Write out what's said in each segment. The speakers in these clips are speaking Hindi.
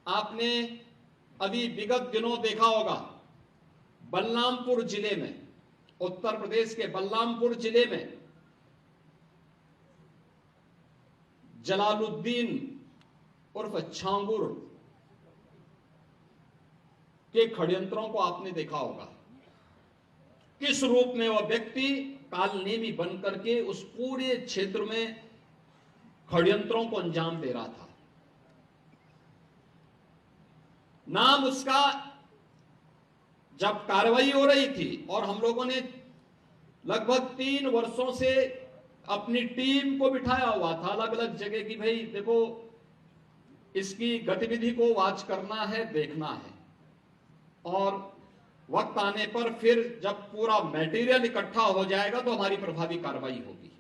आपने अभी विगत दिनों देखा होगा, बलरामपुर जिले में, उत्तर प्रदेश के बलरामपुर जिले में जलालुद्दीन उर्फ छांगुर के षड्यंत्रों को आपने देखा होगा। किस रूप में वह व्यक्ति कालनेमी बनकर के उस पूरे क्षेत्र में षड्यंत्रों को अंजाम दे रहा था। नाम उसका, जब कार्रवाई हो रही थी और हम लोगों ने लगभग 3 वर्षों से अपनी टीम को बिठाया हुआ था अलग अलग जगह की, भाई देखो इसकी गतिविधि को वॉच करना है, देखना है, और वक्त आने पर फिर जब पूरा मटेरियल इकट्ठा हो जाएगा तो हमारी प्रभावी कार्रवाई होगी।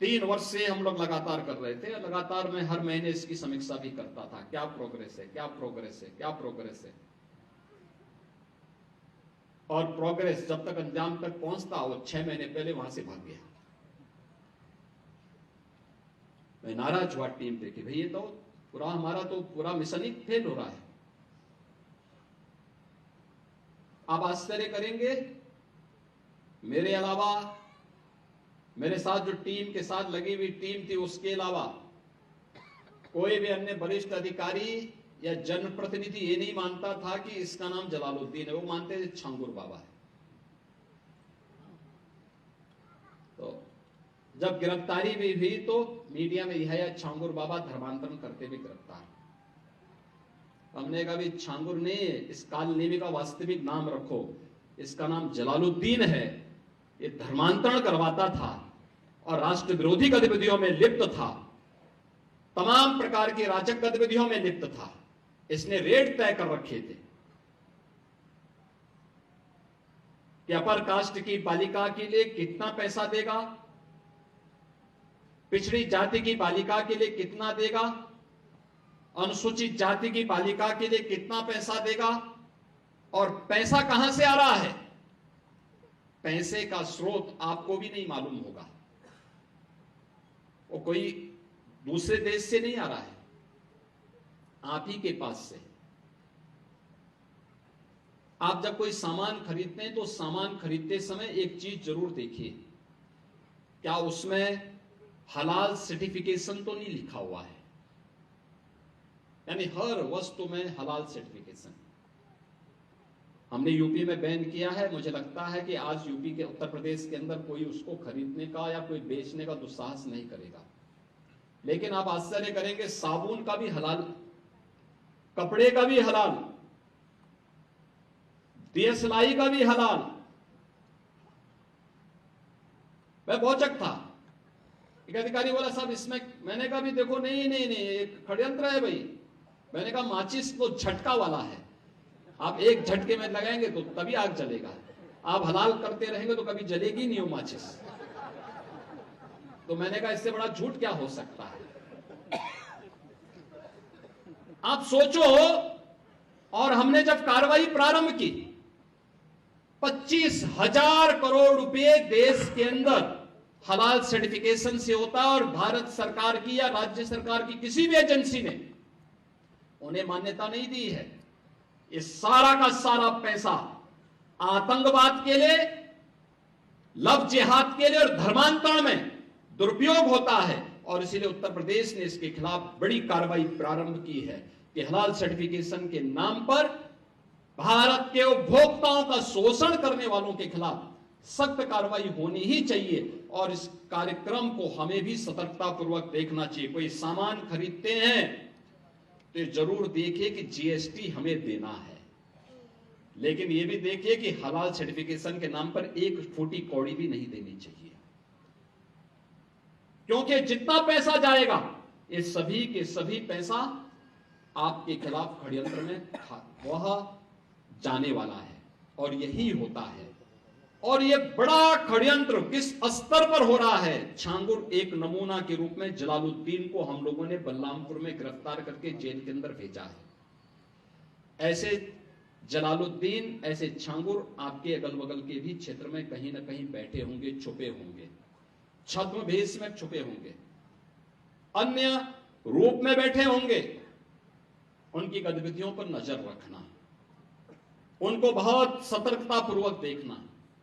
3 वर्ष से हम लोग लगातार कर रहे थे, लगातार मैं हर महीने इसकी समीक्षा भी करता था, क्या प्रोग्रेस है, क्या प्रोग्रेस है, क्या प्रोग्रेस है। और प्रोग्रेस जब तक अंजाम तक पहुंचता, वो 6 महीने पहले वहां से भाग गया। मैं नाराज हुआ टीम पे कि भाई ये तो पूरा हमारा तो पूरा मिशन ही फेल हो रहा है। आप आश्चर्य करेंगे, मेरे अलावा मेरे साथ जो टीम के साथ लगी हुई टीम थी, उसके अलावा कोई भी अन्य वरिष्ठ अधिकारी या जनप्रतिनिधि ये नहीं मानता था कि इसका नाम जलालुद्दीन है, वो मानते थे छांगुर बाबा है। तो जब गिरफ्तारी भी हुई तो मीडिया में यह छांगुर बाबा धर्मांतरण करते हुए गिरफ्तार। हमने कहा भी छांगुर ने इस कालनेमी का वास्तविक नाम रखो, इसका नाम जलालुद्दीन है, ये धर्मांतरण करवाता था और राष्ट्र विरोधी गतिविधियों में लिप्त था, तमाम प्रकार की राजक गतिविधियों में लिप्त था। इसने रेट तय कर रखे थे कि अपर कास्ट की बालिका के लिए कितना पैसा देगा, पिछड़ी जाति की बालिका के लिए कितना देगा, अनुसूचित जाति की बालिका के लिए कितना पैसा देगा, और पैसा कहां से आ रहा है, पैसे का स्रोत आपको भी नहीं मालूम होगा। वो कोई दूसरे देश से नहीं आ रहा है, आप ही के पास से। आप जब कोई सामान खरीदते हैं तो सामान खरीदते समय एक चीज जरूर देखिए, क्या उसमें हलाल सर्टिफिकेशन तो नहीं लिखा हुआ है, यानी हर वस्तु में हलाल सर्टिफिकेशन। हमने यूपी में बैन किया है, मुझे लगता है कि आज यूपी के उत्तर प्रदेश के अंदर कोई उसको खरीदने का या कोई बेचने का दुस्साहस नहीं करेगा। लेकिन आप आश्चर्य करेंगे, साबुन का भी हलाल, कपड़े का भी हलाल, दियसलाई का भी हलाल। मैं भौचक था, एक अधिकारी बोला साहब इसमें, मैंने कहा भी देखो नहीं नहीं नहीं, एक षड्यंत्र है भाई। मैंने कहा माचिस तो झटका वाला है, आप एक झटके में लगाएंगे तो तभी आग जलेगा, आप हलाल करते रहेंगे तो कभी जलेगी नहीं वो माचिस। तो मैंने कहा इससे बड़ा झूठ क्या हो सकता है। आप सोचो, और हमने जब कार्रवाई प्रारंभ की, 25,000 करोड़ रुपए देश के अंदर हलाल सर्टिफिकेशन से होता है, और भारत सरकार की या राज्य सरकार की किसी भी एजेंसी ने उन्हें मान्यता नहीं दी है। इस सारा का सारा पैसा आतंकवाद के लिए, लव जिहाद के लिए और धर्मांतरण में दुरुपयोग होता है, और इसीलिए उत्तर प्रदेश ने इसके खिलाफ बड़ी कार्रवाई प्रारंभ की है कि हलाल सर्टिफिकेशन के नाम पर भारत के उपभोक्ताओं का शोषण करने वालों के खिलाफ सख्त कार्रवाई होनी ही चाहिए। और इस कार्यक्रम को हमें भी सतर्कतापूर्वक देखना चाहिए। कोई सामान खरीदते हैं तो ये जरूर देखिए कि जीएसटी हमें देना है, लेकिन ये भी देखिए कि हलाल सर्टिफिकेशन के नाम पर एक फूटी कौड़ी भी नहीं देनी चाहिए, क्योंकि जितना पैसा जाएगा ये सभी के सभी पैसा आपके खिलाफ षड्यंत्र में वह जाने वाला है, और यही होता है। और यह बड़ा षड्यंत्र किस स्तर पर हो रहा है, छांगुर एक नमूना के रूप में जलालुद्दीन को हम लोगों ने बलरामपुर में गिरफ्तार करके जेल के अंदर भेजा है। ऐसे जलालुद्दीन, ऐसे छांगुर आपके अगल बगल के भी क्षेत्र में कहीं ना कहीं बैठे होंगे, छुपे होंगे, छद्म भेष में छुपे होंगे, अन्य रूप में बैठे होंगे, उनकी गतिविधियों पर नजर रखना, उनको बहुत सतर्कता पूर्वक देखना।